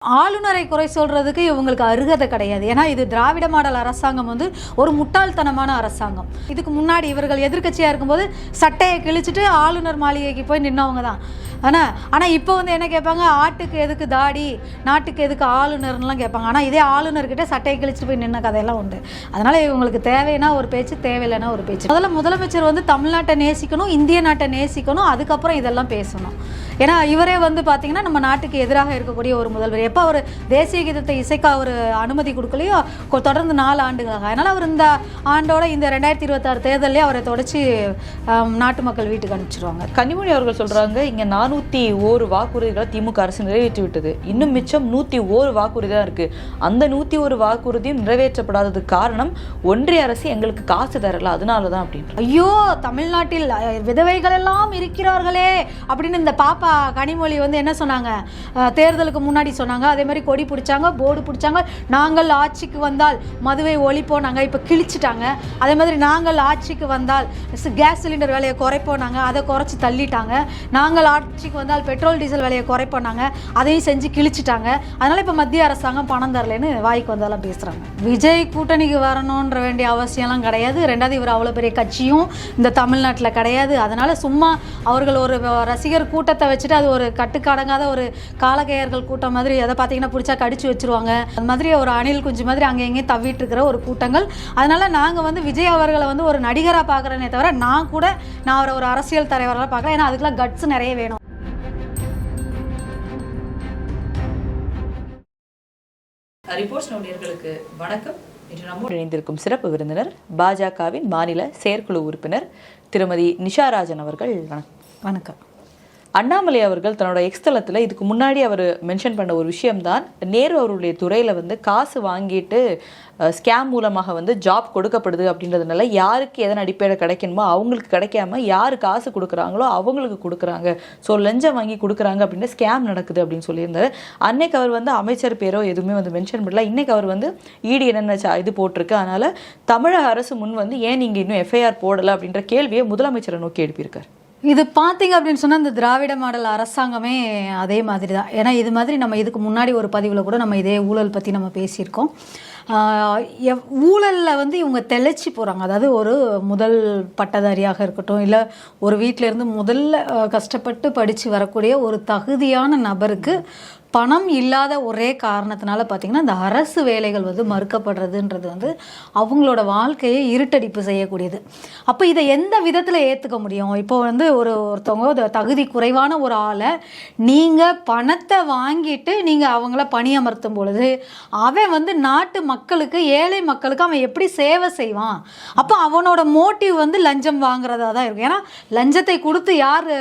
ஆளுநரை குறை சொல்றதுக்கு இவங்களுக்கு அருகதை கிடையாது. ஏன்னா இது திராவிட மாடல் அரசாங்கம் வந்து ஒரு முட்டாள்தனமான அரசாங்கம். இதுக்கு முன்னாடி இவர்கள் எதிர்க்கட்சியாக இருக்கும்போது சட்டையை கிழிச்சிட்டு ஆளுநர் மாளிகைக்கு போய் நின்னவங்க தான். ஆனால் இப்போ வந்து என்ன கேட்பாங்க, ஆட்டுக்கு எதுக்கு தாடி, நாட்டுக்கு எதுக்கு ஆளுநர்லாம் கேட்பாங்க. ஆனால் இதே ஆளுநர்கிட்ட சட்டையை கிழிச்சிட்டு போய் நின்ன கதையெல்லாம் உண்டு. அதனால் இவங்களுக்கு தேவைன்னா ஒரு பேச்சு, தேவையில்லைன்னா ஒரு பேச்சு. முதலமைச்சர் வந்து தமிழ்நாட்டை நேசிக்கணும், இந்திய நாட்டை நேசிக்கணும், அதுக்கப்புறம் இதெல்லாம் பேசணும். ஏன்னா இவரே வந்து பார்த்தீங்கன்னா நம்ம நாட்டுக்கு எதிராக இருக்கக்கூடிய ஒரு முதல்வர். எப்போ அவர் தேசிய கீதத்தை இசைக்க அவர் அனுமதி கொடுக்கலையோ தொடர்ந்து 4 ஆண்டுகளாக. அதனால் அவர் இந்த ஆண்டோட இந்த 2026 தேர்தலே அவரை தொடச்சி நாட்டு மக்கள் வீட்டுக்கு அனுப்பிச்சிருவாங்க. கனிமொழி அவர்கள் சொல்கிறாங்க, இங்கே 401 வாக்குறுதிகளை திமுக அரசு நிறைவேற்றி விட்டது, இன்னும் மிச்சம் 101 வாக்குறுதி தான் இருக்குது. அந்த 101 வாக்குறுதியும் நிறைவேற்றப்படாததுக்கு காரணம் ஒன்றிய அரசு எங்களுக்கு காசு தரல, அதனால தான் அப்படின்ற. ஐயோ, தமிழ்நாட்டில் விதவைகள் எல்லாம் இருக்கிறார்களே அப்படின்னு இந்த பாப்பா கனிமொழி வந்து என்ன சொன்னாங்க, தேர்தலுக்கு முன்னாடி சொன்னாங்க. அதே மாதிரி கொடி பிடிச்சாங்க, போர்டு பிடிச்சாங்க, நாங்கள் ஆட்சிக்கு வந்தால் மதுவை ஒழிப்போம், நாங்கள் இப்போ கிழிச்சிட்டாங்க. அதே மாதிரி நாங்கள் ஆட்சிக்கு வந்தால் கேஸ் சிலிண்டர் விலையை குறைப்போனாங்க, அதை குறைச்சி தள்ளிட்டாங்க. நாங்கள் ஆட்சிக்கு வந்தால் பெட்ரோல் டீசல் விலையை குறைப்போனாங்க, அதையும் செஞ்சு கிழிச்சிட்டாங்க. அதனால் இப்போ மத்திய அரசாங்கம் பணம் தரலன்னு வாய்க்கு வந்தாலும் பேசுகிறாங்க. விஜய் கூட்டணிக்கு வரணுன்ற வேண்டிய அவசியம்லாம் கிடையாது. ரெண்டாவது, இவர் அவ்வளோ பெரிய கட்சியும் இந்த தமிழ்நாட்டில் கிடையாது. அதனால் சும்மா அவர்கள் ஒரு ரசிகர் கூட்டத்தை வச்சுட்டு அது ஒரு கட்டுக்கடங்காத ஒரு காலகையர்கள் கூட்டம் மாதிரி, அதை பார்த்தீங்கன்னா பிடிச்சா கடிச்சு வச்சுருவாங்க. அந்த மாதிரி ஒரு அணில் குஞ்சு மாதிரி அங்கே எங்கேயும் தவிட்டு இருக்கிற ஒரு கூட்டங்கள். அதனால் நாங்கள் வந்து விஜய் அவர்களை வந்து ஒரு நடிகராக பார்க்குறேனே தவிர நான் அவரை ஒரு அரசியல் தலைவராக பார்க்குறேன். ஏன்னா அதுக்கெல்லாம் கட்ஸ் நிறைய வேணும். ரிப்போர்ட்ஸ் நோடியர்களுக்கு வணக்கம். இன்று நம்மோடு இணைந்திருக்கும் சிறப்பு விருந்தினர் பாஜகவின் மாநில செயற்குழு உறுப்பினர் திருமதி நிஷாராஜன் அவர்கள். வணக்கம். அண்ணாமலை அவர்கள் தன்னோட எக்ஸ்தலத்தில் இதுக்கு முன்னாடி அவர் மென்ஷன் பண்ண ஒரு விஷயம்தான், நேரு அவருடைய துறையில் வந்து காசு வாங்கிட்டு ஸ்கேம் மூலமாக வந்து ஜாப் கொடுக்கப்படுது அப்படின்றதுனால யாருக்கு எதன் அடிப்படையில் கிடைக்கணுமோ அவங்களுக்கு கிடைக்காம யார் காசு கொடுக்குறாங்களோ அவங்களுக்கு கொடுக்குறாங்க, ஸோ லஞ்சம் வாங்கி கொடுக்குறாங்க அப்படின்ற ஸ்கேம் நடக்குது அப்படின்னு சொல்லியிருந்தாரு. அன்னைக்கு அவர் வந்து அமைச்சர் பேரோ எதுவுமே வந்து மென்ஷன் பண்ணல. இன்னைக்கு அவர் வந்து இடி என்னென்ன இது போட்டிருக்கு, அதனால தமிழக அரசு முன் வந்து ஏன் நீங்கள் இன்னும் எஃப்ஐஆர் போடலை அப்படின்ற கேள்வியை முதலமைச்சரை நோக்கி எழுப்பியிருக்கார். இது பார்த்தீங்க அப்படின்னு சொன்னால் இந்த திராவிட மாடல் அரசாங்கமே அதே மாதிரி தான். ஏன்னா இது மாதிரி நம்ம இதுக்கு முன்னாடி ஒரு பதிவில் கூட நம்ம இதே ஊழல் பற்றி நம்ம பேசியிருக்கோம். ஊழலில் வந்து இவங்க தெளிச்சு போகிறாங்க. அதாவது ஒரு முதல் பட்டதாரியாக இருக்கட்டும், இல்லை ஒரு வீட்டிலேருந்து முதல்ல கஷ்டப்பட்டு படித்து வரக்கூடிய ஒரு தகுதியான நபருக்கு பணம் இல்லாத ஒரே காரணத்தினால பார்த்திங்கன்னா இந்த அரசு வேலைகள் வந்து மறுக்கப்படுறதுன்றது வந்து அவங்களோட வாழ்க்கையை இருட்டடிப்பு செய்யக்கூடியது. அப்போ இதை எந்த விதத்தில் ஏற்றுக்க முடியும்? இப்போ வந்து ஒருத்தவங்க தகுதி குறைவான ஒரு ஆளை நீங்கள் பணத்தை வாங்கிட்டு நீங்கள் அவங்கள பணியமர்த்தும் பொழுது அவன் வந்து நாட்டு மக்களுக்கு, ஏழை மக்களுக்கு அவன் எப்படி சேவை செய்வான்? அப்போ அவனோட மோட்டிவ் வந்து லஞ்சம் வாங்குறதா தான் இருக்கும். ஏன்னா லஞ்சத்தை கொடுத்து யார்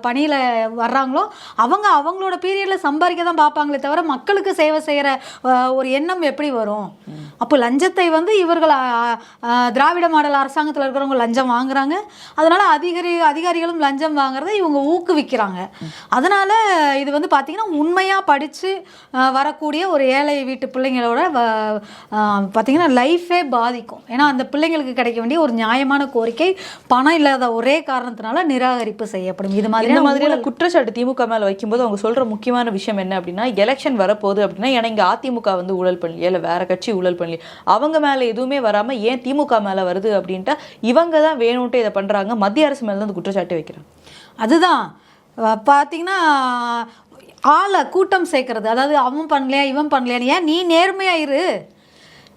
பணியில் வர்றாங்களோ அவங்களோட பீரியடில் சம்பாதிக்க தான் பார்ப்பாங்களே தவிர மக்களுக்கு சேவை செய்கிற ஒரு எண்ணம் எப்படி வரும்? அப்போ லஞ்சத்தை வந்து இவர்கள் திராவிட மாடல் அரசாங்கத்தில் இருக்கிறவங்க லஞ்சம் வாங்குறாங்க. அதனால அதிகாரிகளும் லஞ்சம் வாங்குறதை இவங்க ஊக்குவிக்கிறாங்க. அதனால இது வந்து பார்த்தீங்கன்னா உண்மையாக படித்து வரக்கூடிய ஒரு ஏழை வீட்டு பிள்ளைங்களோட பார்த்தீங்கன்னா லைஃபே பாதிக்கும். ஏன்னா அந்த பிள்ளைங்களுக்கு கிடைக்க வேண்டிய ஒரு நியாயமான கோரிக்கை பணம் இல்லாத ஒரே காரணத்தினால நிராகரிப்பு செய்யப்படும். இது மாதிரியான குற்றச்சாட்டு திமுக மேலே வைக்கும்போது அவங்க சொல்கிற முக்கியமான விஷயம் என்ன அப்படின்னா, எலெக்ஷன் வரப்போகுது அப்படின்னா ஏன்னா இங்கே அதிமுக வந்து ஊழல் பண்ணலையே, இல்லை வேற கட்சி ஊழல் பண்ணலையே, அவங்க மேலே எதுவுமே வராமல் ஏன் திமுக மேலே வருது அப்படின்ட்டு இவங்க தான் வேணும்ட்டு இதை பண்ணுறாங்க. மத்திய அரசு மேலே தான் அந்த குற்றச்சாட்டை வைக்கிறாங்க. அதுதான் பார்த்தீங்கன்னா ஆளை கூட்டம் சேர்க்கறது. அதாவது அவன் பண்ணலையா இவன் பண்ணலையா, ஏன் நீ நேர்மையாயிரு,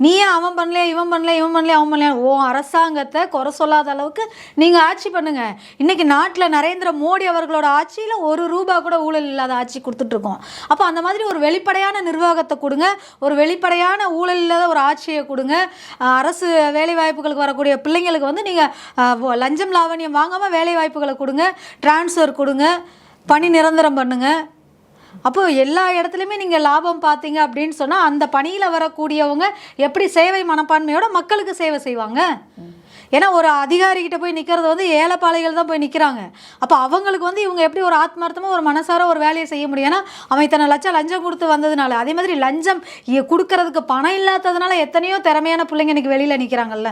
நீ ஏன் அவன் பண்ணலையா இவன் பண்ணலையா இவன் பண்ணலையா அவன் பண்ணலையா, ஓ அரசாங்கத்தை குறை சொல்லாத அளவுக்கு நீங்கள் ஆட்சி பண்ணுங்க. இன்றைக்கி நாட்டில் நரேந்திர மோடி அவர்களோட ஆட்சியில் ₹1 கூட ஊழல் இல்லாத ஆட்சி கொடுத்துட்ருக்கோம். அப்போ அந்த மாதிரி ஒரு வெளிப்படையான நிர்வாகத்தை கொடுங்க, ஒரு வெளிப்படையான ஊழல் இல்லாத ஒரு ஆட்சியை கொடுங்க. அரசு வேலைவாய்ப்புகளுக்கு வரக்கூடிய பிள்ளைங்களுக்கு வந்து நீங்கள் லஞ்சம் லாவணியம் வாங்காமல் வேலைவாய்ப்புகளை கொடுங்க, டிரான்ஸ்ஃபர் கொடுங்க, பணி நிரந்தரம் பண்ணுங்கள். அப்போது எல்லா இடத்துலையுமே நீங்கள் லாபம் பார்த்தீங்க அப்படின்னு சொன்னால் அந்த பணியில் வரக்கூடியவங்க எப்படி சேவை மனப்பான்மையோட மக்களுக்கு சேவை செய்வாங்க? ஏன்னா ஒரு அதிகாரிகிட்ட போய் நிற்கிறது வந்து ஏழைப்பாளைகள் தான் போய் நிற்கிறாங்க. அப்போ அவங்களுக்கு வந்து இவங்க எப்படி ஒரு ஆத்மார்த்தமாக ஒரு மனசார ஒரு வேலையை செய்ய முடியும்? ஏன்னா அவன் இத்தனை லட்சம் லஞ்சம் கொடுத்து வந்ததுனால. அதே மாதிரி லஞ்சம் கொடுக்கறதுக்கு பணம் இல்லாததுனால எத்தனையோ திறமையான பிள்ளைங்க இன்னைக்கு வெளியில் நிற்கிறாங்கல்ல.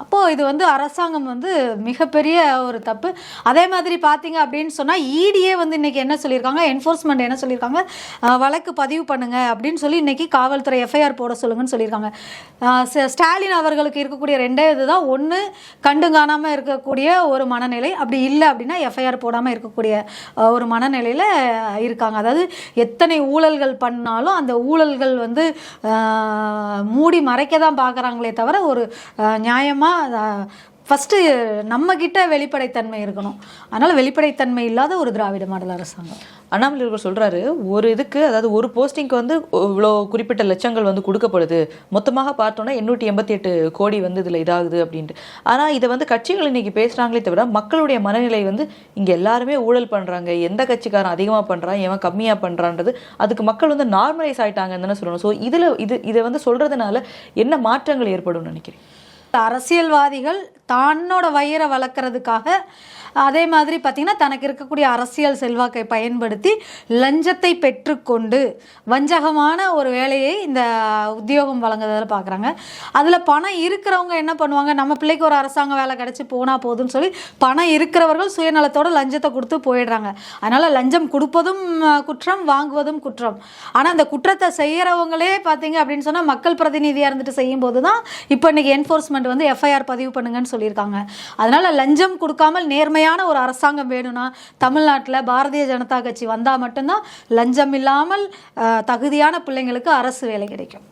அப்போது இது வந்து அரசாங்கம் வந்து மிகப்பெரிய ஒரு தப்பு. அதே மாதிரி பார்த்தீங்க அப்படின்னு சொன்னால் இடியே வந்து இன்றைக்கி என்ன சொல்லியிருக்காங்க, என்ஃபோர்ஸ்மெண்ட் என்ன சொல்லியிருக்காங்க, வழக்கு பதிவு பண்ணுங்க அப்படின்னு சொல்லி இன்றைக்கி காவல்துறை எஃப்ஐஆர் போட சொல்லுங்கன்னு சொல்லியிருக்காங்க. ஸ்டாலின் அவர்களுக்கு இருக்கக்கூடிய ரெண்டே இதுதான், ஒன்று கண்டு காணாமல் இருக்கக்கூடிய ஒரு மனநிலை, அப்படி இல்லை அப்படின்னா எஃப்ஐஆர் போடாமல் இருக்கக்கூடிய ஒரு மனநிலையில் இருக்காங்க. அதாவது எத்தனை ஊழல்கள் பண்ணாலும் அந்த ஊழல்கள் வந்து மூடி மறைக்க தான் பார்க்குறாங்களே தவிர ஒரு நியாயமாக ஃபஸ்ட்டு நம்மக்கிட்ட வெளிப்படைத்தன்மை இருக்கணும். அதனால் வெளிப்படைத்தன்மை இல்லாத ஒரு திராவிட மாடல் அரசாங்கம். அண்ணாமலை அவர்கள் சொல்கிறாரு, ஒரு இதுக்கு அதாவது ஒரு போஸ்டிங்க்கு வந்து இவ்வளோ குறிப்பிட்ட லட்சங்கள் வந்து கொடுக்கப்படுது, மொத்தமாக பார்த்தோன்னா 888 கோடி வந்து இதில் இதாகுது அப்படின்ட்டு. ஆனால் இதை வந்து கட்சிகள் இன்றைக்கி பேசுகிறாங்களே தவிர மக்களுடைய மனநிலை வந்து இங்கே எல்லாருமே ஊழல் பண்ணுறாங்க, எந்த கட்சிக்காரன் அதிகமாக பண்ணுறான் எவன் கம்மியாக பண்ணுறான்றது அதுக்கு மக்கள் வந்து நார்மலைஸ் ஆகிட்டாங்கன்னு தானே சொல்லணும். ஸோ இதை வந்து சொல்கிறதுனால என்ன மாற்றங்கள் ஏற்படும் நினைக்கிறேன்? அரசியல்வாதிகள் தன்னோட வயிறை வளர்க்குறதுக்காக, அதே மாதிரி பார்த்திங்கன்னா தனக்கு இருக்கக்கூடிய அரசியல் செல்வாக்கை பயன்படுத்தி லஞ்சத்தை பெற்றுக்கொண்டு வஞ்சகமான ஒரு வேலையை இந்த உத்தியோகம் வழங்குறதில் பார்க்குறாங்க. அதில் பணம் இருக்கிறவங்க என்ன பண்ணுவாங்க, நம்ம பிள்ளைக்கு ஒரு அரசாங்க வேலை கிடச்சி போனால் போதும்னு சொல்லி பணம் இருக்கிறவர்கள் சுயநலத்தோட லஞ்சத்தை கொடுத்து போயிடுறாங்க. அதனால் லஞ்சம் கொடுப்பதும் குற்றம், வாங்குவதும் குற்றம். ஆனால் அந்த குற்றத்தை செய்கிறவங்களே பார்த்தீங்க அப்படின்னு சொன்னால் மக்கள் பிரதிநிதியாக இருந்துட்டு செய்யும்போது தான் இப்போ இன்றைக்கி என்ஃபோர்ஸ்மெண்ட் வந்து எஃப்ஐஆர் பதிவு பண்ணுங்கன்னு சொல்லியிருக்காங்க. அதனால் லஞ்சம் கொடுக்காமல் நேர்மையான ஒரு அரசாங்கம் வேணும்னா தமிழ்நாட்டில் பாரதிய ஜனதா கட்சி வந்தால் மட்டும்தான் லஞ்சம் இல்லாமல் தகுதியான பிள்ளைங்களுக்கு அரசு வேலை கிடைக்கும்.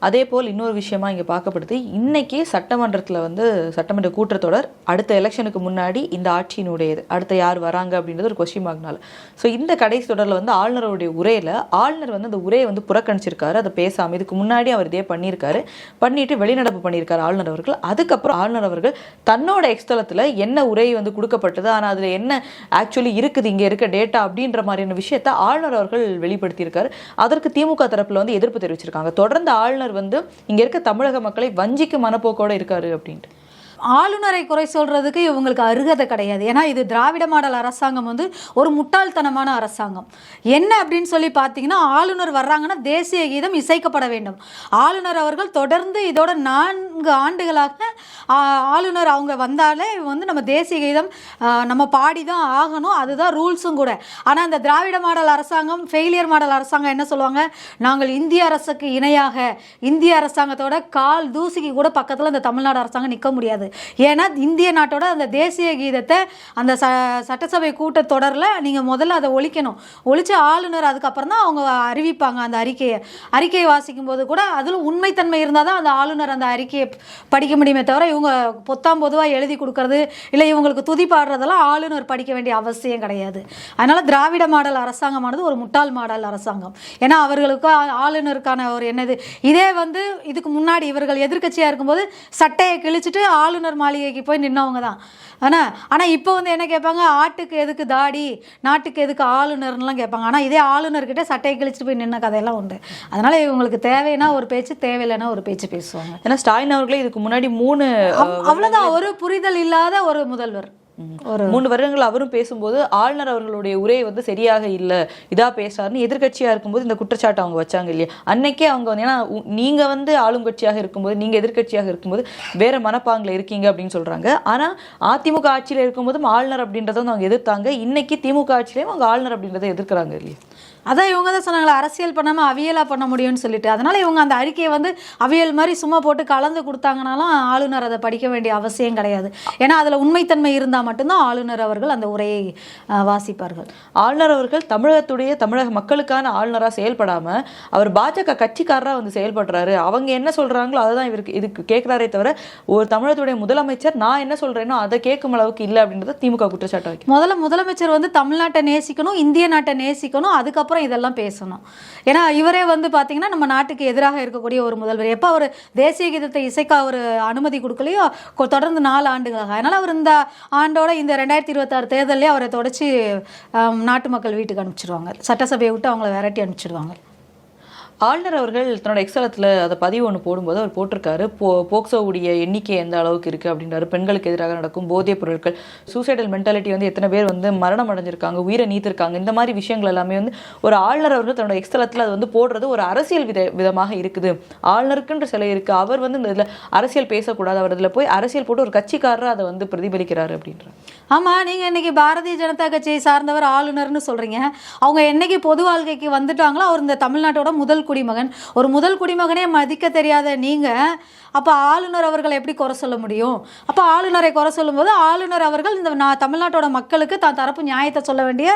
அதே போல் இன்னொரு விஷயமா இங்கே பார்க்கப்படுது, இன்னைக்கு சட்டமன்றத்தில் வந்து சட்டமன்ற கூட்டத்தொடர் அடுத்த எலெக்ஷனுக்கு முன்னாடி இந்த ஆட்சியினுடையது, அடுத்த யார் வராங்க அப்படின்றது ஒரு கொஸ்டின் மார்க்னால. ஸோ இந்த கடைசி தொடரில் வந்து ஆளுநருடைய உரையில் ஆளுநர் வந்து அந்த உரையை வந்து புறக்கணிச்சிருக்காரு, அதை பேசாமல். இதுக்கு முன்னாடி அவர் இதே பண்ணியிருக்காரு, பண்ணிட்டு வெளிநடப்பு பண்ணியிருக்காரு ஆளுநர் அவர்கள். அதுக்கப்புறம் ஆளுநர் அவர்கள் தன்னோட எக்ஸ்தலத்தில் என்ன உரை வந்து கொடுக்கப்பட்டது, ஆனால் அதில் என்ன ஆக்சுவலி இருக்குது, இங்கே இருக்க டேட்டா அப்படின்ற மாதிரியான விஷயத்தை ஆளுநர் அவர்கள் வெளிப்படுத்தியிருக்காரு. அதற்கு திமுக தரப்பில் வந்து எதிர்ப்பு தெரிவிச்சிருக்காங்க. தொடர்ந்து ஆளுநர் வந்து இங்க இருக்க தமிழக மக்களை வஞ்சிக்கும் மனப்போக்கோட இருக்காரு அப்படின்ட்டு. ஆளுநரை குறை சொல்றதுக்கு இவங்களுக்கு அருகதை கிடையாது. ஏன்னா இது திராவிட மாடல் அரசாங்கம் வந்து ஒரு முட்டாள்தனமான அரசாங்கம். என்ன அப்படின்னு சொல்லி பார்த்தீங்கன்னா, ஆளுநர் வர்றாங்கன்னா தேசிய கீதம் இசைக்கப்பட வேண்டும். ஆளுநர் அவர்கள் தொடர்ந்து இதோட 4 ஆண்டுகளாக ஆளுநர் அவங்க வந்தாலே வந்து நம்ம தேசிய கீதம் நம்ம பாடி தான் ஆகணும், அதுதான் ரூல்ஸும் கூட. ஆனால் அந்த திராவிட மாடல் அரசாங்கம், ஃபெயிலியர் மாடல் அரசாங்கம் என்ன சொல்லுவாங்க, நாங்கள் இந்திய அரசுக்கு இணையாக இந்திய அரசாங்கத்தோட கால் தூசிக்கு கூட பக்கத்தில் இந்த தமிழ்நாடு அரசாங்கம் நிற்க முடியாது. ஏன்னா இந்திய நாட்டோட அந்த தேசிய கீதத்தை அந்த சட்டசபை கூட்டத்தொடரில் நீங்கள் முதல்ல அதை ஒழிக்கணும். ஒழிச்சு ஆளுநர் அதுக்கப்புறம் தான் அவங்க அறிவிப்பாங்க அந்த அறிக்கையை வாசிக்கும் போது கூட அதில் உண்மைத்தன்மை இருந்தால் தான் அந்த ஆளுநர் அந்த அறிக்கையை படிக்க முடியுமே தவிர இவங்க பொத்தாம் பொதுவாக எழுதி கொடுக்கறது இல்லை இவங்களுக்கு துதி பாடுறதெல்லாம் ஆளுநர் படிக்க வேண்டிய அவசியம் கிடையாது. அதனால் திராவிட மாடல் அரசாங்கமானது ஒரு முட்டாள் மாடல் அரசாங்கம். ஏன்னா அவர்களுக்கு ஆளுநருக்கான ஒரு என்னது, இதே வந்து இதுக்கு முன்னாடி இவர்கள் எதிர்க்கட்சியாக இருக்கும்போது சட்டையை கிழிச்சிட்டு ஆளுநர் மாளிகைக்கு போய் நின்னவங்க தான். ஆனால் இப்போ வந்து என்ன கேட்பாங்க, ஆட்டுக்கு எதுக்கு தாடி, நாட்டுக்கு எதுக்கு ஆளுநர்லாம் கேட்பாங்க. ஆனால் இதே ஆளுநர்கிட்ட சட்டையை கிழிச்சிட்டு போய் நின்ன கதையெல்லாம் உண்டு. அதனால் இவங்களுக்கு தேவைன்னா ஒரு பேச்சு, தேவையில்லைன்னா ஒரு பேச்சு பேசுவாங்க. ஏன்னா ஸ்டாலின் அவர்களே இதுக்கு முன்னாடி 3 அவ்வளோதான், ஒரு புரிதல் இல்லாத ஒரு முதல்வர். 3 வருடங்கள் அவரும் பேசும்போது ஆளுநர் அவர்களுடைய உரை வந்து சரியாக இல்லை, இதா பேசுறாருன்னு எதிர்கட்சியா இருக்கும்போது இந்த குற்றச்சாட்டு அவங்க வச்சாங்க இல்லையா. அன்னைக்கே அவங்க வந்து, ஏன்னா நீங்க வந்து ஆளுங்கட்சியாக இருக்கும்போது நீங்க எதிர்கட்சியாக இருக்கும்போது வேற மனப்பாங்கில் இருக்கீங்க அப்படின்னு சொல்றாங்க. ஆனா அதிமுக ஆட்சியில இருக்கும்போதும் ஆளுநர் அப்படின்றத வந்து அவங்க எதிர்த்தாங்க. இன்னைக்கு திமுக ஆட்சியிலையும் அவங்க ஆளுநர் அப்படின்றத எதிர்க்கிறாங்க இல்லையா. அதான் இவங்க தான் சொன்னாங்களா, அரசியல் பண்ணாமல் அவியலாக பண்ண முடியும்னு சொல்லிட்டு. அதனால் இவங்க அந்த அறிக்கையை வந்து அவியல் மாதிரி சும்மா போட்டு கலந்து கொடுத்தாங்கனாலும் ஆளுநர் அதை படிக்க வேண்டிய அவசியம் கிடையாது. ஏன்னா அதில் உண்மைத்தன்மை இருந்தால் மட்டும்தான் ஆளுநர் அவர்கள் அந்த உரையை வாசிப்பார்கள். ஆளுநர் அவர்கள் தமிழக மக்களுக்கான ஆளுநராக செயல்படாமல் அவர் பாஜக கட்சிக்காரராக வந்து செயல்படுறாரு. அவங்க என்ன சொல்கிறாங்களோ அதை தான் இவருக்கு இதுக்கு கேட்குறாரே தவிர ஒரு தமிழகத்துடைய முதலமைச்சர் நான் என்ன சொல்கிறேனோ அதை கேட்கும் அளவுக்கு இல்லை அப்படின்றத திமுக குற்றச்சாட்டு வைக்கும். முதலமைச்சர் வந்து தமிழ்நாட்டை நேசிக்கணும், இந்திய நாட்டை நேசிக்கணும், அதுக்கப்புறம் இதெல்லாம் பேசணும். ஏன்னா இவரே வந்து பார்த்தீங்கன்னா நம்ம நாட்டுக்கு எதிராக இருக்கக்கூடிய ஒரு முதல்வர். எப்போ அவர் தேசிய கீதத்தை இசைக்க அவர் அனுமதி கொடுக்கலையோ தொடர்ந்து 4 ஆண்டுகளாக. அதனால் அவர் இந்த ஆண்டோட இந்த 2026 தேர்தலே அவரை தொடச்சி நாட்டு மக்கள் வீட்டுக்கு அனுப்பிச்சிடுவாங்க, சட்டசபையை விட்டு அவங்கள விரட்டி அனுப்பிச்சிடுவாங்க. ஆளுநர் அவர்கள் தன்னோட எக்ஸலத்தில் அதை பதிவு ஒன்று போடும்போது அவர் போட்டிருக்காரு, போக்சோவுடைய எண்ணிக்கை எந்த அளவுக்கு இருக்குது அப்படின்றாரு. பெண்களுக்கு எதிராக நடக்கும் போதைப் பொருட்கள், சூசைடல் மென்டாலிட்டி வந்து எத்தனை பேர் வந்து மரணம் அடைஞ்சிருக்காங்க, உயிரை நீத்திருக்காங்க, இந்த மாதிரி விஷயங்கள் எல்லாமே வந்து ஒரு ஆளுநர் அவர்கள் தன்னோட எக்ஸலத்தில் அது வந்து போடுறது ஒரு அரசியல் விதமாக இருக்குது. ஆளுநருக்குன்ற சிலை இருக்குது, அவர் வந்து இந்த இதில் அரசியல் பேசக்கூடாது, அவர் இதில் போய் அரசியல் போட்டு ஒரு கட்சிக்காரர் அதை வந்து பிரதிபலிக்கிறாரு அப்படின்றார். ஆமாம், நீங்கள் இன்னைக்கு பாரதிய ஜனதா கட்சியை சார்ந்தவர் ஆளுநர்னு சொல்கிறீங்க. அவங்க என்னைக்கு பொது வாழ்க்கைக்கு வந்துட்டாங்களோ அவர் இந்த தமிழ்நாட்டோட முதல் குடிமகன். ஒரு முதல் குடிமகனே மதிக்க தெரியாத நீங்கள் அப்போ ஆளுநர் அவர்களை எப்படி குறை சொல்ல முடியும்? அப்போ ஆளுநரை குறை சொல்லும்போது ஆளுநர் அவர்கள் இந்த தமிழ்நாட்டோட மக்களுக்கு தான் தரப்பு நியாயத்தை சொல்ல வேண்டிய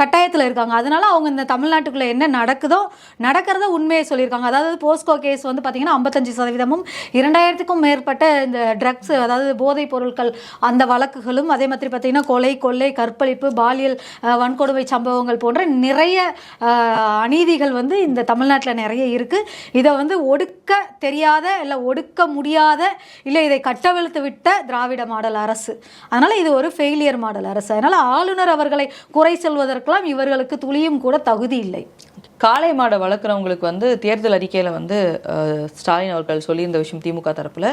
கட்டாயத்தில் இருக்காங்க. அதனால அவங்க இந்த தமிழ்நாட்டுக்குள்ளே என்ன நடக்குதோ நடக்கிறத உண்மையை சொல்லியிருக்காங்க. அதாவது போஸ்கோ கேஸ் வந்து பார்த்திங்கன்னா 55%, 2000க்கும் மேற்பட்ட இந்த ட்ரக்ஸ், அதாவது போதைப் பொருட்கள் அந்த வழக்குகளும், அதே மாதிரி பார்த்திங்கன்னா கொலை, கொள்ளை, கற்பழிப்பு, பாலியல் வன்கொடுமை சம்பவங்கள் போன்ற நிறைய அநீதிகள் வந்து இந்த தமிழ்நாட்டில் நிறைய இருக்குது. இதை வந்து ஒடுக்க தெரியாத, இல்லை ஒடுக்க முடியாத, இல்லை இதை கட்டவிழ்த்து விட்ட திராவிட மாடல் அரசு. அதனால் இது ஒரு ஃபெயிலியர் மாடல் அரசு. அதனால் ஆளுநர் அவர்களை குறை சொல்வதற்கெல்லாம் இவர்களுக்கு துளியும் கூட தகுதி இல்லை. காளை மாடை வளர்க்குறவங்களுக்கு வந்து தேர்தல் அறிக்கையில் வந்து ஸ்டாலின் அவர்கள் சொல்லியிருந்த விஷயம், திமுக தரப்பில்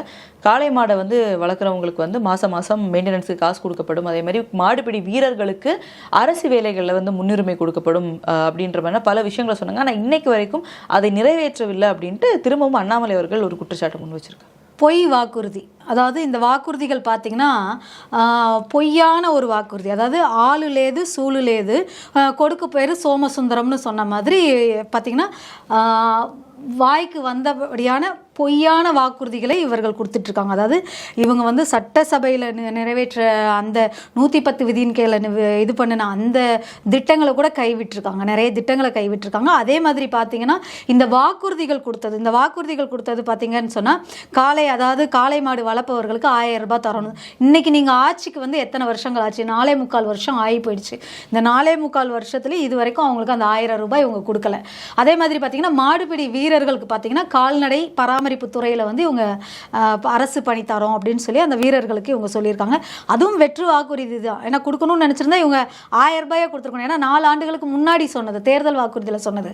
காளை மாடை வந்து வளர்க்குறவங்களுக்கு வந்து மாதம் மெயின்டெனன்ஸுக்கு காசு கொடுக்கப்படும், அதே மாதிரி மாடுபிடி வீரர்களுக்கு அரசு வேலைகளில் வந்து முன்னுரிமை கொடுக்கப்படும் அப்படின்ற மாதிரி பல விஷயங்களை சொன்னாங்க. ஆனால் இன்னைக்கு வரைக்கும் அதை நிறைவேற்றவில்லை அப்படின்ட்டு திரும்பவும் அண்ணாமலை அவர்கள் ஒரு குற்றச்சாட்டு முன் வச்சிருக்காங்க. பொய் வாக்குறுதி, அதாவது இந்த வாக்குறுதிகள் பார்த்திங்கன்னா பொய்யான ஒரு வாக்குறுதி. அதாவது ஆளு லேது சூழு லேது, கொடுக்கு பேர் சோமசுந்தரம்னு சொன்ன மாதிரி பார்த்திங்கன்னா வாய்க்கு வந்தபடியான பொய்யான வாக்குறுதிகளை இவர்கள் கொடுத்துட்ருக்காங்க. அதாவது இவங்க வந்து சட்டசபையில் நிறைவேற்ற அந்த 110 விதியின் கீழே இது பண்ணின அந்த திட்டங்களை கூட கைவிட்டிருக்காங்க, நிறைய திட்டங்களை கைவிட்டிருக்காங்க. அதே மாதிரி பார்த்திங்கன்னா இந்த வாக்குறுதிகள் கொடுத்தது பார்த்திங்கன்னு சொன்னால் காளை மாடு வளர்ப்பவர்களுக்கு 1000 ரூபாய் தரணும். இன்றைக்கி நீங்கள் ஆட்சிக்கு வந்து எத்தனை வருஷங்கள் ஆச்சு? 4.25 வருஷம் ஆகி போயிடுச்சு. இந்த 4.25 வருஷத்துலேயும் இது வரைக்கும் அவங்களுக்கு அந்த 1000 ரூபாய் இவங்க கொடுக்கல. அதே மாதிரி பார்த்திங்கன்னா மாடுபிடி வீரர்களுக்கு பார்த்திங்கன்னா கால்நடை பராமரிப்பு துறையில் வந்து இவங்க அரசு பணி தரோம் அப்படின்னு சொல்லி அந்த வீரர்களுக்கு இவங்க சொல்லியிருக்காங்க. அதுவும் வெற்று வாக்குறுதி தான். ஏன்னா கொடுக்கணும்னு நினச்சிருந்தா இவங்க 1000 ரூபாயை கொடுத்துருக்கணும். ஏன்னா 4 ஆண்டுகளுக்கு முன்னாடி சொன்னது, தேர்தல் வாக்குறுதியில் சொன்னது,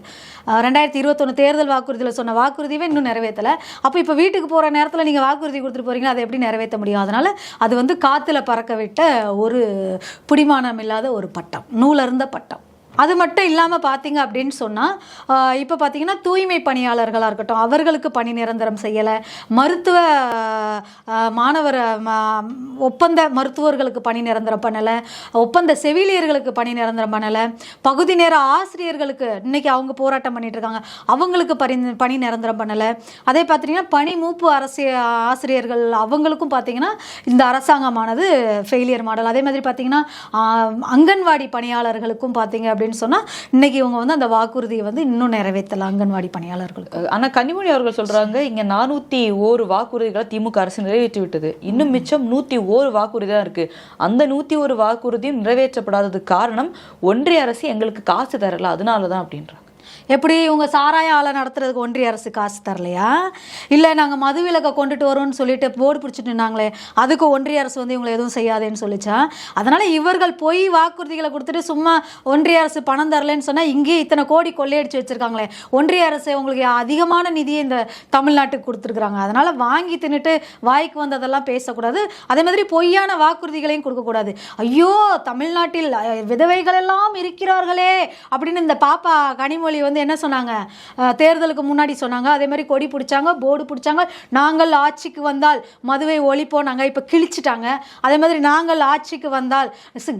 2021 தேர்தல் வாக்குறுதியில் சொன்ன வாக்குறுதியே இன்னும் நிறைவேற்றலை. அப்போ இப்போ வீட்டுக்கு போகிற நேரத்தில் நீங்கள் வாக்குறுதி கொடுத்துட்டு போகிறீங்கன்னா அதை எப்படி நிறைவேற்ற முடியும்? அதனால் அது வந்து காற்றுல பறக்க விட்ட ஒரு பிடிமானம் இல்லாத ஒரு பட்டம், நூலருந்த பட்டம். அது மட்டும் இல்லாமல் பார்த்தீங்க அப்படின்னு சொன்னால் இப்போ பார்த்தீங்கன்னா தூய்மை பணியாளர்களாக இருக்கட்டும், அவர்களுக்கு பணி நிரந்தரம் செய்யலை. மருத்துவ மாணவர் ஒப்பந்த மருத்துவர்களுக்கு பணி நிரந்தரம் பண்ணலை, ஒப்பந்த செவிலியர்களுக்கு பணி நிரந்தரம் பண்ணலை, பகுதி நேர ஆசிரியர்களுக்கு இன்றைக்கி அவங்க போராட்டம் பண்ணிட்டு இருக்காங்க, அவங்களுக்கு பணி நிரந்தரம் பண்ணலை. அதே பார்த்தீங்கன்னா பணி மூப்பு ஆசிரியர்கள் அவங்களுக்கும் பார்த்தீங்கன்னா இந்த அரசாங்கமானது ஃபெயிலியர் மாடல். அதே மாதிரி பார்த்தீங்கன்னா அங்கன்வாடி பணியாளர்களுக்கும் பார்த்தீங்க அப்படின்னு சொன்னால் இன்னைக்கு இவங்க வந்து அந்த வாக்குறுதியை வந்து இன்னும் நிறைவேற்றல அங்கன்வாடி பணியாளர்களுக்கு. ஆனால் கனிமொழி அவர்கள் சொல்றாங்க, இங்க 401 வாக்குறுதிகளை திமுக அரசு நிறைவேற்றி விட்டது, இன்னும் மிச்சம் 101 வாக்குறுதி தான் இருக்கு. அந்த 101 வாக்குறுதியும் நிறைவேற்றப்படாததுக்கு காரணம் ஒன்றிய அரசு எங்களுக்கு காசு தரல, அதனாலதான் அப்படின்றாங்க. எப்படி இவங்க சாராய ஆலை நடத்துறதுக்கு ஒன்றிய அரசு காசு தரலையா? இல்லை நாங்கள் மதுவிலக்கை கொண்டுட்டு வரோம்னு சொல்லிட்டு போர்டு பிடிச்சிட்டு இருந்தாங்களே அதுக்கு ஒன்றிய அரசு வந்து இவங்களை எதுவும் செய்யாதேன்னு சொல்லிச்சா? அதனால் இவர்கள் போய் வாக்குறுதிகளை கொடுத்துட்டு சும்மா ஒன்றிய அரசு பணம் தரலன்னு சொன்னால் இங்கேயே இத்தனை கோடி கொள்ளையடிச்சு வச்சுருக்காங்களே, ஒன்றிய அரசு உங்களுக்கு அதிகமான நிதியை இந்த தமிழ்நாட்டுக்கு கொடுத்துருக்குறாங்க. அதனால் வாங்கி தின்னுட்டு வாய்க்கு வந்ததெல்லாம் பேசக்கூடாது. அதே மாதிரி பொய்யான வாக்குறுதிகளையும் கொடுக்கக்கூடாது. ஐயோ தமிழ்நாட்டில் விதவைகள் எல்லாம் இருக்கிறார்களே அப்படின்னு இந்த பாப்பா கனிமொழி வந்து என்ன சொன்னாங்க, தேர்தலுக்கு முன்னாடி சொன்னாங்க. அதே மாதிரி கொடி பிடிச்சாங்க, போர்டு பிடிச்சாங்க, நாங்கள் ஆட்சிக்கு வந்தால் மதுவை ஒழிப்போம் நாங்கள், இப்போ கிழிச்சிட்டாங்க. அதே மாதிரி நாங்கள் ஆட்சிக்கு வந்தால்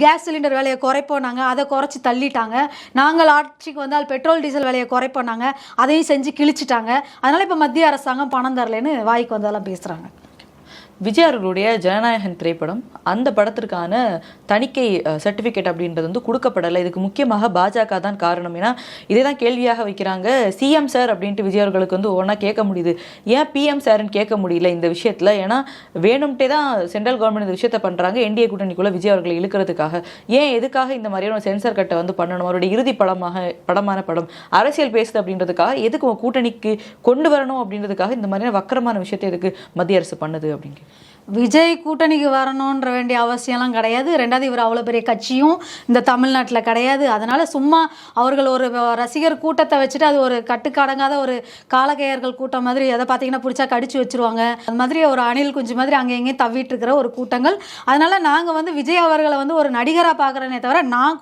கேஸ் சிலிண்டர் விலையை குறைப்போம் நாங்கள், அதை குறைச்சி தள்ளிட்டாங்க. நாங்கள் ஆட்சிக்கு வந்தால் பெட்ரோல் டீசல் விலையை குறைப்போம் நாங்கள், அதையும் செஞ்சு கிழிச்சிட்டாங்க. அதனால் இப்போ மத்திய அரசாங்கம் பணம் தரலன்னு வாய்க்கு வந்தாலும் பேசுகிறாங்க. விஜய் அவர்களுடைய ஜனநாயகன் திரைப்படம், அந்த படத்திற்கான தணிக்கை சர்டிஃபிகேட் அப்படின்றது வந்து கொடுக்கப்படலை. இதுக்கு முக்கியமாக பாஜக தான் காரணம். ஏன்னா இதே தான் கேள்வியாக வைக்கிறாங்க. சிஎம் சார் அப்படின்ட்டு விஜய் அவர்களுக்கு வந்து ஒன்றா கேட்க முடியுது, ஏன் பிஎம் சார்ன்னு கேட்க முடியல இந்த விஷயத்தில்? ஏன்னா வேணும்ட்டே தான் சென்ட்ரல் கவர்மெண்ட் இந்த விஷயத்தை பண்ணுறாங்க, என்டிஏ கூட்டணிக்குள்ளே விஜய் அவர்களை இழுக்கிறதுக்காக. ஏன் எதுக்காக இந்த மாதிரியான சென்சார் கட்டை வந்து பண்ணணும்? அவருடைய இறுதி படமான படம் அரசியல் பேசுது அப்படின்றதுக்காக எதுக்கு கூட்டணிக்கு கொண்டு வரணும் அப்படின்றதுக்காக இந்த மாதிரியான வக்கரமான விஷயத்தை எதுக்கு மத்திய அரசு பண்ணுது அப்படிங்க? விஜய் கூட்டணிக்கு வரணுன்ற வேண்டிய அவசியம்லாம் கிடையாது. ரெண்டாவது இவர் அவ்வளோ பெரிய கட்சியும் இந்த தமிழ்நாட்டில் கிடையாது. அதனால் சும்மா அவர்கள் ஒரு ரசிகர் கூட்டத்தை வச்சுட்டு அது ஒரு கட்டுக்கடங்காத ஒரு காலகையர்கள் கூட்டம் மாதிரி அதை பார்த்தீங்கன்னா பிடிச்சா கடிச்சு வச்சுருவாங்க. அந்த மாதிரி ஒரு அணில் குஞ்சு மாதிரி அங்கே எங்கேயும் தவிட்டு இருக்கிற ஒரு கூட்டங்கள். அதனால் நாங்கள் வந்து விஜய் அவர்களை வந்து ஒரு நடிகராக பார்க்குறேனே தவிர நான்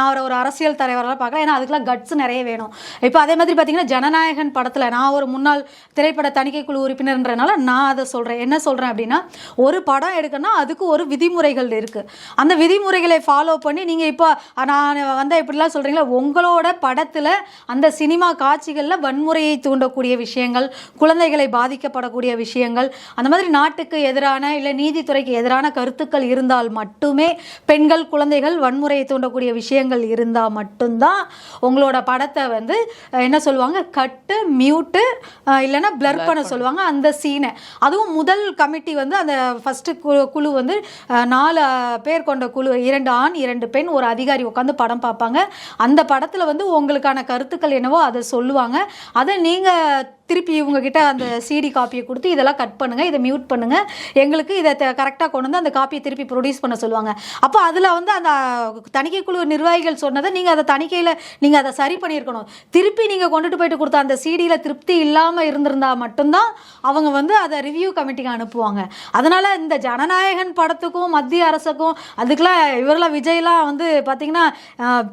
அவரை ஒரு அரசியல் தலைவராக பார்க்குறேன். ஏன்னா அதுக்கெல்லாம் கட்ஸ் நிறைய வேணும். இப்போ அதே மாதிரி பார்த்தீங்கன்னா ஜனநாயகன் படத்தில் நான் ஒரு முன்னாள் திரைப்பட தணிக்கை குழு உறுப்பினர்ன்றனால நான் அதை சொல்கிறேன். என்ன சொல்கிறேன் அப்படின்னா, ஒரு படம் எடுக்கணும்னா அதுக்கு ஒரு விதிமுறைகள் இருக்குது. அந்த விதிமுறைகளை ஃபாலோ பண்ணி நீங்கள் இப்போ நான் வந்து இப்படிலாம் சொல்கிறீங்களா, உங்களோட படத்தில் அந்த சினிமா காட்சிகளில் வன்முறையை தூண்டக்கூடிய விஷயங்கள், குழந்தைகளை பாதிக்கப்படக்கூடிய விஷயங்கள், அந்த மாதிரி நாட்டுக்கு எதிரான இல்லை நீதித்துறைக்கு எதிரான கருத்துக்கள் இருந்தால் மட்டுமே, பெண்கள் குழந்தைகள் வன்முறையை தூண்டக்கூடிய விஷயங்கள் இருந்தால் மட்டும்தான் உங்களோட படத்தை வந்து என்ன சொல்லுவாங்க, கட்டு மியூட்டு இல்லைன்னா பிளர் பண்ண சொல்லுவாங்க அந்த சீனை. அதுவும் முதல் கமிட்டி வந்து அந்த ஃபஸ்ட்டு குழு வந்து 4 பேர் கொண்ட குழு, 2 ஆண் 2 பெண், ஒரு அதிகாரி உட்காந்து படம் பார்ப்பாங்க. அந்த படத்தில் வந்து உங்களுக்கான கருத்துக்கள் என்னவோ அதை சொல்லுவாங்க. அதை நீங்கள் திருப்பி இவங்ககிட்ட அந்த சிடி காப்பியை கொடுத்து இதெல்லாம் கட் பண்ணுங்கள், இதை மியூட் பண்ணுங்கள், எங்களுக்கு இதை கரெக்டாக கொண்டு வந்து அந்த காப்பியை திருப்பி ப்ரொடியூஸ் பண்ண சொல்லுவாங்க. அப்போ அதில் வந்து அந்த தணிக்கை குழு நிர்வாகிகள் சொன்னதை நீங்கள் அதை தணிக்கையில் நீங்கள் அதை சரி பண்ணியிருக்கணும். திருப்பி நீங்கள் கொண்டுட்டு போயிட்டு கொடுத்த அந்த சிடியில் திருப்தி இல்லாமல் இருந்திருந்தால் மட்டும்தான் அவங்க வந்து அதை ரிவ்யூ கமிட்டிக்கு அனுப்புவாங்க. அதனால் இந்த ஜனநாயகன் படத்துக்கும் மத்திய அரசுக்கும் அதுக்கெலாம் இவரெல்லாம் விஜய்லாம் வந்து பார்த்திங்கன்னா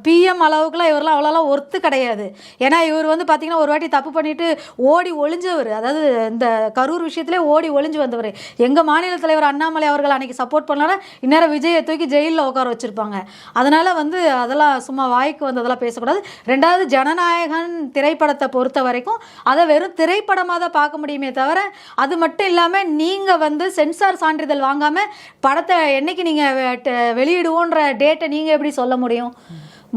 பிஎம் அளவுக்குலாம் இவரெல்லாம் அவ்வளோலாம் ஒர்த்து கிடையாது. ஏன்னா இவர் வந்து பார்த்திங்கன்னா ஒரு வாட்டி தப்பு பண்ணிவிட்டு ஓடி ஒளிஞ்சவர், அதாவது இந்த கரூர் விஷயத்திலே ஓடி ஒளிஞ்சு வந்தவர். எங்கள் மாநில தலைவர் அண்ணாமலை அவர்கள் அன்னைக்கு சப்போர்ட் பண்ணலன்னா இந்நேரம் விஜயை தூக்கி ஜெயிலில் உட்கார வச்சுருப்பாங்க. அதனால் வந்து அதெல்லாம் சும்மா வாய்க்கு வந்ததெல்லாம் பேசக்கூடாது. ரெண்டாவது, ஜனநாயகன் திரைப்படத்தை பொறுத்த வரைக்கும் அதை வெறும் திரைப்படமாக தான் பார்க்க முடியுமே தவிர, அது மட்டும் இல்லாமல் நீங்கள் வந்து சென்சார் சான்றிதழ் வாங்காமல் படத்தை என்னைக்கு நீங்கள் வெளியிடுவோன்ற டேட்டை நீங்கள் எப்படி சொல்ல முடியும்?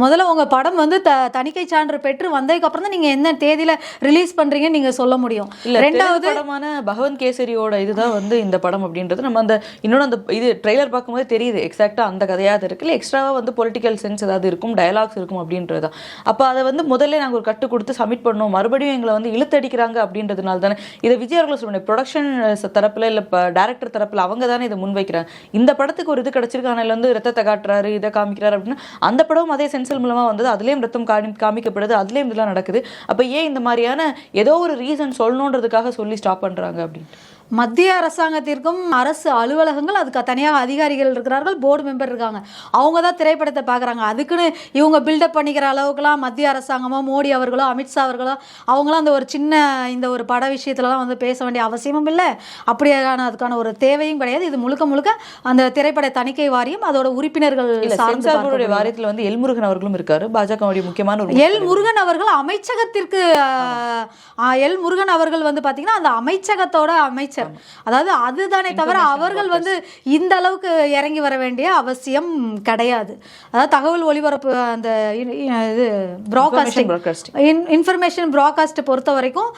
முதல்ல உங்கள் படம் வந்து தணிக்கை சான்று பெற்று வந்ததுக்கப்புறம் தான் நீங்கள் என்ன தேதியில் ரிலீஸ் பண்ணுறீங்கன்னு நீங்கள் சொல்ல முடியும். ரெண்டாவது படமான பகவந்த் கேசரியோட இதுதான் வந்து இந்த படம் அப்படின்றது நம்ம அந்த இன்னொன்று அந்த இது ட்ரெய்லர் பார்க்கும்போது தெரியுது எக்ஸாக்டாக அந்த கதையாக இருக்குல்ல. எக்ஸ்ட்ராவாக வந்து பொலிட்டிக்கல் சென்ஸ் ஏதாவது இருக்கும், டயலாக்ஸ் இருக்கும் அப்படின்றது தான். அப்போ அதை வந்து முதல்ல நாங்கள் ஒரு கட்டு கொடுத்து சப்மிட் பண்ணோம், மறுபடியும் எங்களை வந்து இழுத்தடிக்கிறாங்க அப்படின்றதுனால தானே இதை விஜய் அவர்கள் சொல்லுவாங்க. ப்ரொடக்ஷன் தரப்பில் இல்லை இப்போ டேரக்டர் தரப்பில் அவங்க தானே இதை முன்வைக்கிறாங்க. இந்த படத்துக்கு ஒரு இது கிடச்சிருக்கு, ஆனால் வந்து ரத்தத்தை காட்டுறாரு, இதை காமிக்கிறாரு அப்படின்னா அந்த படமும் அதே சென்சல் மூலமா வந்தது, அதுலேயும் ரத்தம் காமிக்கப்படுது, அதுலேயும் இதெல்லாம் நடக்குது. அப்போ ஏன் இந்த மாதிரியான ஏதோ ஒரு ரீசன் சொல்லணுன்றதுக்காக சொல்லி ஸ்டாப் பண்ணுறாங்க அப்படின்னு? மத்திய அரசாங்கத்திற்கும் அரசு அலுவலகங்கள் அதுக்கு தனியாக அதிகாரிகள் இருக்கிறார்கள், போர்டு மெம்பர் இருக்காங்க. அவங்க தான் திரைப்படத்தை பார்க்குறாங்க. அதுக்குன்னு இவங்க பில்டப் பண்ணிக்கிற அளவுக்குலாம் மத்திய அரசாங்கமோ மோடி அவர்களோ அமித்ஷா அவர்களோ அவங்களாம் அந்த ஒரு சின்ன இந்த ஒரு பட விஷயத்துலலாம் வந்து பேச வேண்டிய அவசியமும் இல்லை. அப்படியான அதுக்கான ஒரு தேவையும் கிடையாது. இது முழுக்க முழுக்க அந்த திரைப்பட தணிக்கை வாரியம் அதோட உறுப்பினர்கள் வாரியத்தில் வந்து எல்முருகன் அவர்களும் இருக்காரு, பாஜகவுடைய முக்கியமான ஒரு எல்முருகன் அவர்கள் அமைச்சகத்திற்கு எல்முருகன் அவர்கள் வந்து பார்த்தீங்கன்னா அந்த அமைச்சகத்தோட அமைச்சர். அதாவது அதுதானே தவிர அவர்கள் வந்து இந்த அளவுக்கு இறங்கி வர வேண்டிய அவசியம் கிடையாது. அதாவது தகவல் ஒலிபரப்பு அந்த இது ப்ராட்காஸ்டிங் இன்ஃபர்மேஷன் ப்ராட்காஸ்ட் பொறுத்த வரைக்கும்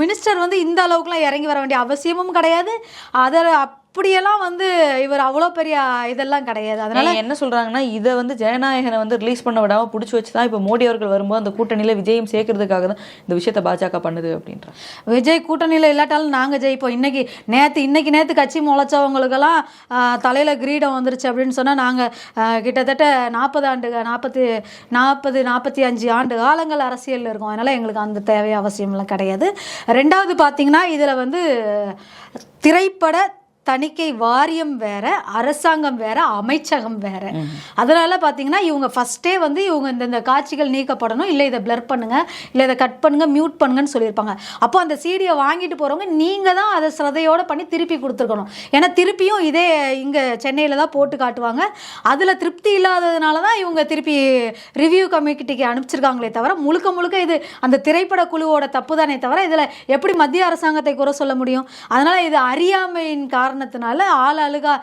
மினிஸ்டர் வந்து இந்த அளவுக்குலாம் இறங்கி வர வேண்டிய அவசியமும் கிடையாது. அதை அப்படியெல்லாம் வந்து இவர் அவ்வளோ பெரிய இதெல்லாம் கிடையாது. அதனால என்ன சொல்றாங்கன்னா, இதை வந்து ஜனநாயகனை வந்து ரிலீஸ் பண்ண விடாம பிடிச்சி வச்சு தான் இப்போ மோடி அவர்கள் வரும்போது அந்த கூட்டணியில் விஜயம் சேர்க்கறதுக்காக தான் இந்த விஷயத்தை பாஜக பண்ணுது அப்படின்ற. விஜய் கூட்டணியில் இல்லாட்டாலும் நாங்கள் ஜெயிப்போம். இன்னைக்கு நேற்று கட்சி முளைச்சவங்களுக்கெல்லாம் தலையில் கிரீடம் வந்துருச்சு அப்படின்னு சொன்னால் நாங்கள் கிட்டத்தட்ட 45 ஆண்டு காலங்கள் அரசியலில் இருக்கோம். அதனால் எங்களுக்கு அந்த தேவை அவசியம்லாம் கிடையாது. ரெண்டாவது பார்த்தீங்கன்னா இதில் வந்து திரைப்பட தணிக்கை வாரியம் வேற, அரசாங்கம் வேற, அமைச்சகம் வேற. அதனால பார்த்தீங்கன்னா இவங்க ஃபர்ஸ்டே வந்து இவங்க இந்த காட்சிகள் நீக்கப்படணும், இல்லை இதை பிளர் பண்ணுங்க, இல்லை இதை கட் பண்ணுங்க, மியூட் பண்ணுங்கன்னு சொல்லியிருப்பாங்க. அப்போ அந்த சீடியை வாங்கிட்டு போறவங்க நீங்கள் தான் அதை சிரதையோடு பண்ணி திருப்பி கொடுத்துருக்கணும். ஏன்னா திருப்பியும் இதே இங்கே சென்னையில் தான் போட்டு காட்டுவாங்க. அதில் திருப்தி இல்லாததுனால தான் இவங்க திருப்பி ரிவ்யூ கமிட்டிக்கு அனுப்பிச்சிருக்காங்களே தவிர முழுக்க முழுக்க இது அந்த திரைப்பட குழுவோட தப்பு தானே தவிர இதில் எப்படி மத்திய அரசாங்கத்தை குறை சொல்ல முடியும்? அதனால இது அறியாமையின் காரணத்தினால ஆளுகா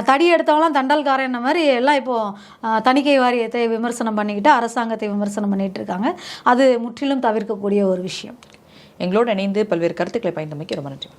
தடி எடுத்தவங்களாம் தண்டல்காரன் மாதிரி எல்லாம் இப்போ தணிக்கை வாரியத்தை விமர்சனம் பண்ணிக்கிட்டு அரசாங்கத்தை விமர்சனம் பண்ணிட்டு இருக்காங்க. அது முற்றிலும் தவிர்க்கக்கூடிய ஒரு விஷயம். எங்களோடு இணைந்து பல்வேறு கருத்துக்களை பயந்தமைக்கு ரொம்ப நன்றி.